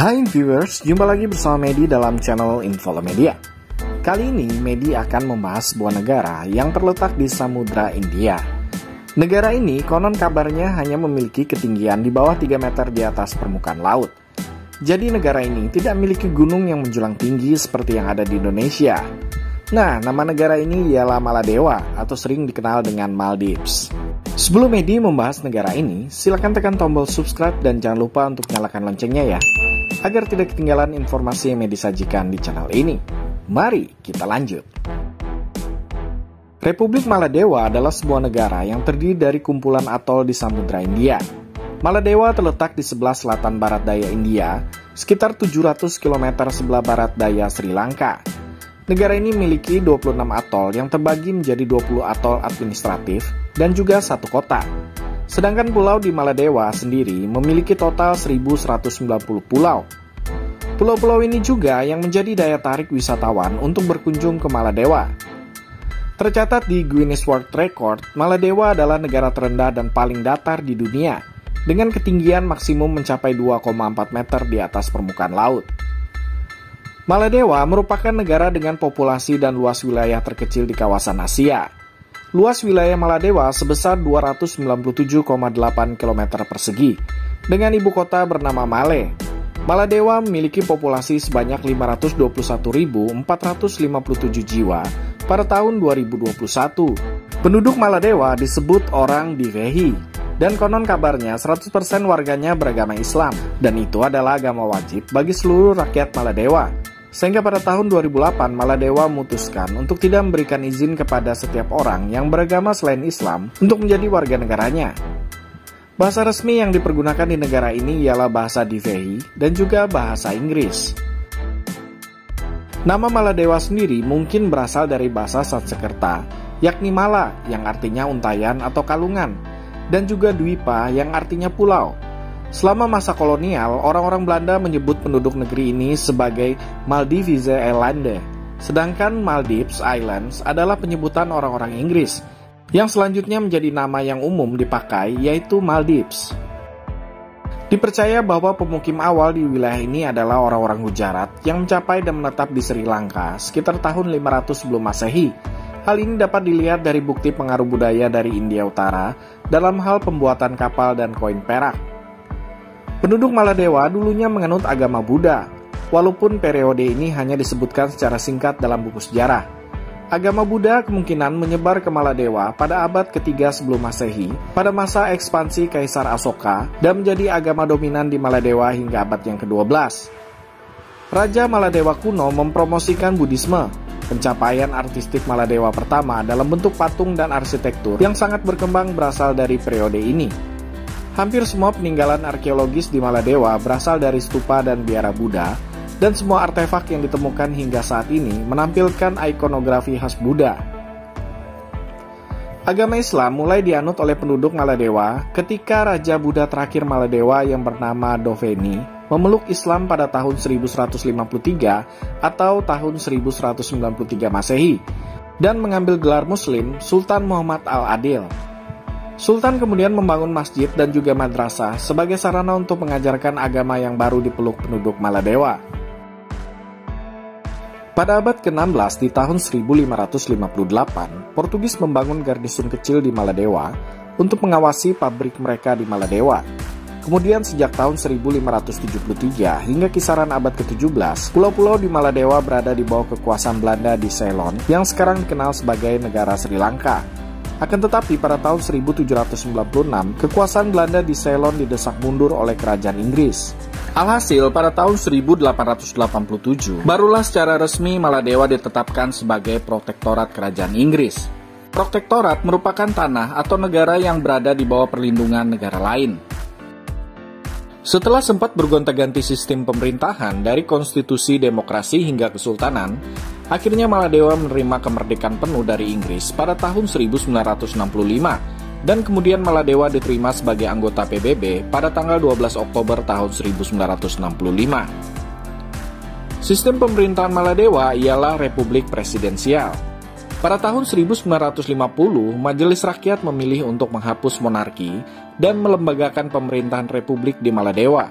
Hai viewers, jumpa lagi bersama Medi dalam channel Infolomedia. Kali ini Medi akan membahas sebuah negara yang terletak di Samudra India. Negara ini konon kabarnya hanya memiliki ketinggian di bawah 3 meter di atas permukaan laut. Jadi negara ini tidak memiliki gunung yang menjulang tinggi seperti yang ada di Indonesia. Nah, nama negara ini ialah Maladewa atau sering dikenal dengan Maldives. Sebelum Medi membahas negara ini, silakan tekan tombol subscribe dan jangan lupa untuk nyalakan loncengnya ya, agar tidak ketinggalan informasi yang Medi sajikan di channel ini. Mari kita lanjut. Republik Maladewa adalah sebuah negara yang terdiri dari kumpulan atol di Samudra India. Maladewa terletak di sebelah selatan barat daya India, sekitar 700 km sebelah barat daya Sri Lanka. Negara ini memiliki 26 atol yang terbagi menjadi 20 atol administratif dan juga satu kota. Sedangkan pulau di Maladewa sendiri memiliki total 1.190 pulau. Pulau-pulau ini juga yang menjadi daya tarik wisatawan untuk berkunjung ke Maladewa. Tercatat di Guinness World Record, Maladewa adalah negara terendah dan paling datar di dunia, dengan ketinggian maksimum mencapai 2,4 meter di atas permukaan laut. Maladewa merupakan negara dengan populasi dan luas wilayah terkecil di kawasan Asia. Luas wilayah Maladewa sebesar 297,8 km persegi, dengan ibu kota bernama Male. Maladewa memiliki populasi sebanyak 521.457 jiwa pada tahun 2021. Penduduk Maladewa disebut orang Divehi, dan konon kabarnya 100% warganya beragama Islam, dan itu adalah agama wajib bagi seluruh rakyat Maladewa. Sehingga pada tahun 2008, Maladewa memutuskan untuk tidak memberikan izin kepada setiap orang yang beragama selain Islam untuk menjadi warga negaranya. Bahasa resmi yang dipergunakan di negara ini ialah bahasa Divehi dan juga bahasa Inggris. Nama Maladewa sendiri mungkin berasal dari bahasa Sanskerta, yakni Mala yang artinya untayan atau kalungan, dan juga Dwipa yang artinya pulau. Selama masa kolonial, orang-orang Belanda menyebut penduduk negeri ini sebagai Maldivize Eilanden, sedangkan Maldives Islands adalah penyebutan orang-orang Inggris, yang selanjutnya menjadi nama yang umum dipakai, yaitu Maldives. Dipercaya bahwa pemukim awal di wilayah ini adalah orang-orang Gujarat yang mencapai dan menetap di Sri Lanka sekitar tahun 500 sebelum Masehi. Hal ini dapat dilihat dari bukti pengaruh budaya dari India Utara dalam hal pembuatan kapal dan koin perak. Penduduk Maladewa dulunya menganut agama Buddha, walaupun periode ini hanya disebutkan secara singkat dalam buku sejarah. Agama Buddha kemungkinan menyebar ke Maladewa pada abad ketiga sebelum Masehi, pada masa ekspansi Kaisar Asoka, dan menjadi agama dominan di Maladewa hingga abad yang ke-12. Raja Maladewa kuno mempromosikan Buddhisme. Pencapaian artistik Maladewa pertama dalam bentuk patung dan arsitektur yang sangat berkembang berasal dari periode ini. Hampir semua peninggalan arkeologis di Maladewa berasal dari stupa dan biara Buddha, dan semua artefak yang ditemukan hingga saat ini menampilkan ikonografi khas Buddha. Agama Islam mulai dianut oleh penduduk Maladewa ketika Raja Buddha terakhir Maladewa yang bernama Doveni memeluk Islam pada tahun 1153 atau tahun 1193 Masehi, dan mengambil gelar Muslim Sultan Muhammad Al-Adil. Sultan kemudian membangun masjid dan juga madrasah sebagai sarana untuk mengajarkan agama yang baru dipeluk penduduk Maladewa. Pada abad ke-16 di tahun 1558, Portugis membangun garnison kecil di Maladewa untuk mengawasi pabrik mereka di Maladewa. Kemudian sejak tahun 1573 hingga kisaran abad ke-17, pulau-pulau di Maladewa berada di bawah kekuasaan Belanda di Ceylon yang sekarang dikenal sebagai negara Sri Lanka. Akan tetapi pada tahun 1796, kekuasaan Belanda di Ceylon didesak mundur oleh kerajaan Inggris. Alhasil, pada tahun 1887, barulah secara resmi Maladewa ditetapkan sebagai protektorat kerajaan Inggris. Protektorat merupakan tanah atau negara yang berada di bawah perlindungan negara lain. Setelah sempat bergonta-ganti sistem pemerintahan dari konstitusi demokrasi hingga kesultanan, akhirnya Maladewa menerima kemerdekaan penuh dari Inggris pada tahun 1965, dan kemudian Maladewa diterima sebagai anggota PBB pada tanggal 12 Oktober tahun 1965. Sistem pemerintahan Maladewa ialah Republik Presidensial. Pada tahun 1950, Majelis Rakyat memilih untuk menghapus monarki dan melembagakan pemerintahan republik di Maladewa.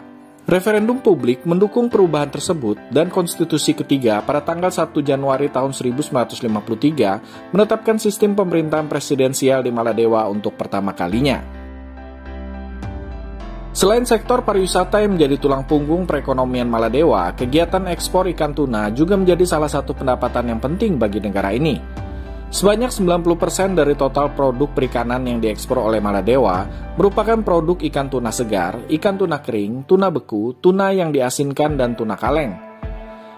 Referendum publik mendukung perubahan tersebut dan konstitusi ketiga pada tanggal 1 Januari tahun 1953 menetapkan sistem pemerintahan presidensial di Maladewa untuk pertama kalinya. Selain sektor pariwisata yang menjadi tulang punggung perekonomian Maladewa, kegiatan ekspor ikan tuna juga menjadi salah satu pendapatan yang penting bagi negara ini. Sebanyak 90% dari total produk perikanan yang diekspor oleh Maladewa merupakan produk ikan tuna segar, ikan tuna kering, tuna beku, tuna yang diasinkan, dan tuna kaleng.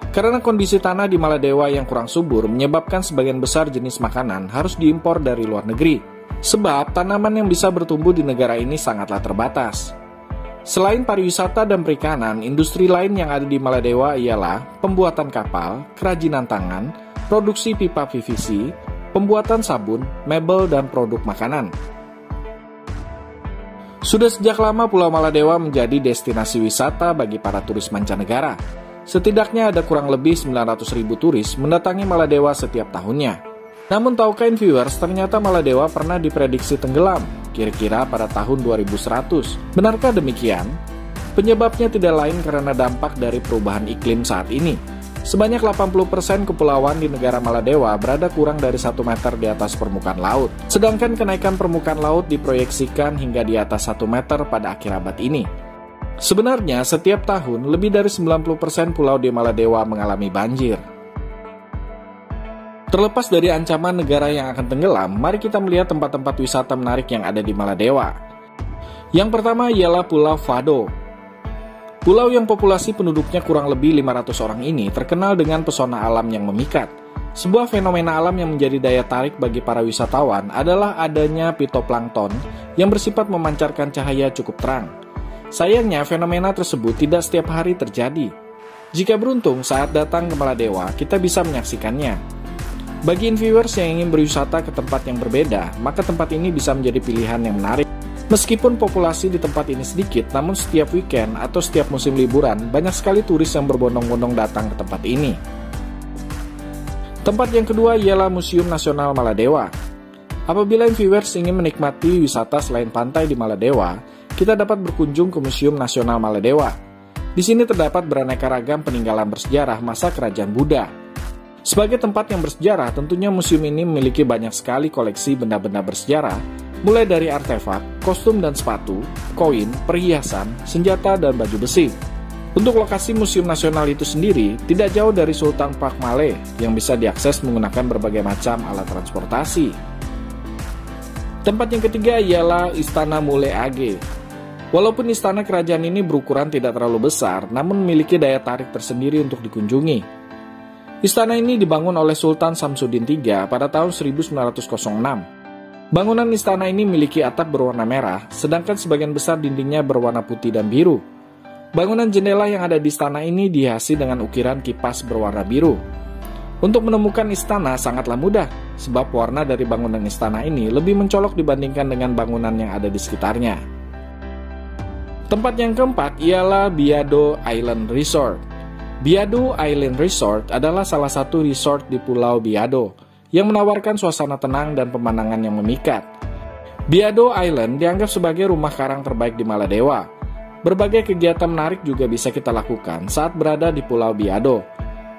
Karena kondisi tanah di Maladewa yang kurang subur menyebabkan sebagian besar jenis makanan harus diimpor dari luar negeri. Sebab tanaman yang bisa bertumbuh di negara ini sangatlah terbatas. Selain pariwisata dan perikanan, industri lain yang ada di Maladewa ialah pembuatan kapal, kerajinan tangan, produksi pipa PVC, pembuatan sabun, mebel, dan produk makanan. Sudah sejak lama Pulau Maladewa menjadi destinasi wisata bagi para turis mancanegara. Setidaknya ada kurang lebih 900.000 turis mendatangi Maladewa setiap tahunnya. Namun tahukah viewers, ternyata Maladewa pernah diprediksi tenggelam, kira-kira pada tahun 2100. Benarkah demikian? Penyebabnya tidak lain karena dampak dari perubahan iklim saat ini. Sebanyak 80% kepulauan di negara Maladewa berada kurang dari 1 meter di atas permukaan laut. Sedangkan kenaikan permukaan laut diproyeksikan hingga di atas 1 meter pada akhir abad ini. Sebenarnya, setiap tahun lebih dari 90% pulau di Maladewa mengalami banjir. Terlepas dari ancaman negara yang akan tenggelam, mari kita melihat tempat-tempat wisata menarik yang ada di Maladewa. Yang pertama ialah Pulau Fado. Pulau yang populasi penduduknya kurang lebih 500 orang ini terkenal dengan pesona alam yang memikat. Sebuah fenomena alam yang menjadi daya tarik bagi para wisatawan adalah adanya fitoplankton yang bersifat memancarkan cahaya cukup terang. Sayangnya, fenomena tersebut tidak setiap hari terjadi. Jika beruntung saat datang ke Maladewa, kita bisa menyaksikannya. Bagi viewers yang ingin berwisata ke tempat yang berbeda, maka tempat ini bisa menjadi pilihan yang menarik. Meskipun populasi di tempat ini sedikit, namun setiap weekend atau setiap musim liburan, banyak sekali turis yang berbondong-bondong datang ke tempat ini. Tempat yang kedua ialah Museum Nasional Maladewa. Apabila viewers ingin menikmati wisata selain pantai di Maladewa, kita dapat berkunjung ke Museum Nasional Maladewa. Di sini terdapat beraneka ragam peninggalan bersejarah masa kerajaan Buddha. Sebagai tempat yang bersejarah, tentunya museum ini memiliki banyak sekali koleksi benda-benda bersejarah, mulai dari artefak, kostum dan sepatu, koin, perhiasan, senjata, dan baju besi. Untuk lokasi Museum Nasional itu sendiri, tidak jauh dari Sultan Park Male yang bisa diakses menggunakan berbagai macam alat transportasi. Tempat yang ketiga ialah Istana Mule Age. Walaupun istana kerajaan ini berukuran tidak terlalu besar, namun memiliki daya tarik tersendiri untuk dikunjungi. Istana ini dibangun oleh Sultan Samsudin III pada tahun 1906. Bangunan istana ini memiliki atap berwarna merah, sedangkan sebagian besar dindingnya berwarna putih dan biru. Bangunan jendela yang ada di istana ini dihiasi dengan ukiran kipas berwarna biru. Untuk menemukan istana sangatlah mudah, sebab warna dari bangunan istana ini lebih mencolok dibandingkan dengan bangunan yang ada di sekitarnya. Tempat yang keempat ialah Biado Island Resort. Biado Island Resort adalah salah satu resort di Pulau Biado yang menawarkan suasana tenang dan pemandangan yang memikat. Biado Island dianggap sebagai rumah karang terbaik di Maladewa. Berbagai kegiatan menarik juga bisa kita lakukan saat berada di Pulau Biado.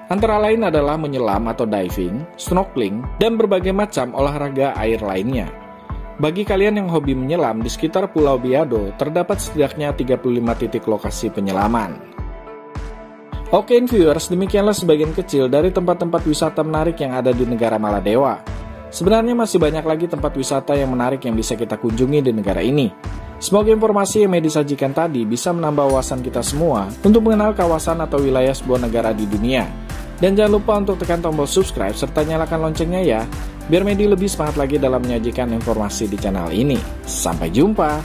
Antara lain adalah menyelam atau diving, snorkeling, dan berbagai macam olahraga air lainnya. Bagi kalian yang hobi menyelam, di sekitar Pulau Biado terdapat setidaknya 35 titik lokasi penyelaman. Oke viewers, demikianlah sebagian kecil dari tempat-tempat wisata menarik yang ada di negara Maladewa. Sebenarnya masih banyak lagi tempat wisata yang menarik yang bisa kita kunjungi di negara ini. Semoga informasi yang disajikan tadi bisa menambah wawasan kita semua untuk mengenal kawasan atau wilayah sebuah negara di dunia. Dan jangan lupa untuk tekan tombol subscribe serta nyalakan loncengnya ya, biar Medi lebih semangat lagi dalam menyajikan informasi di channel ini. Sampai jumpa!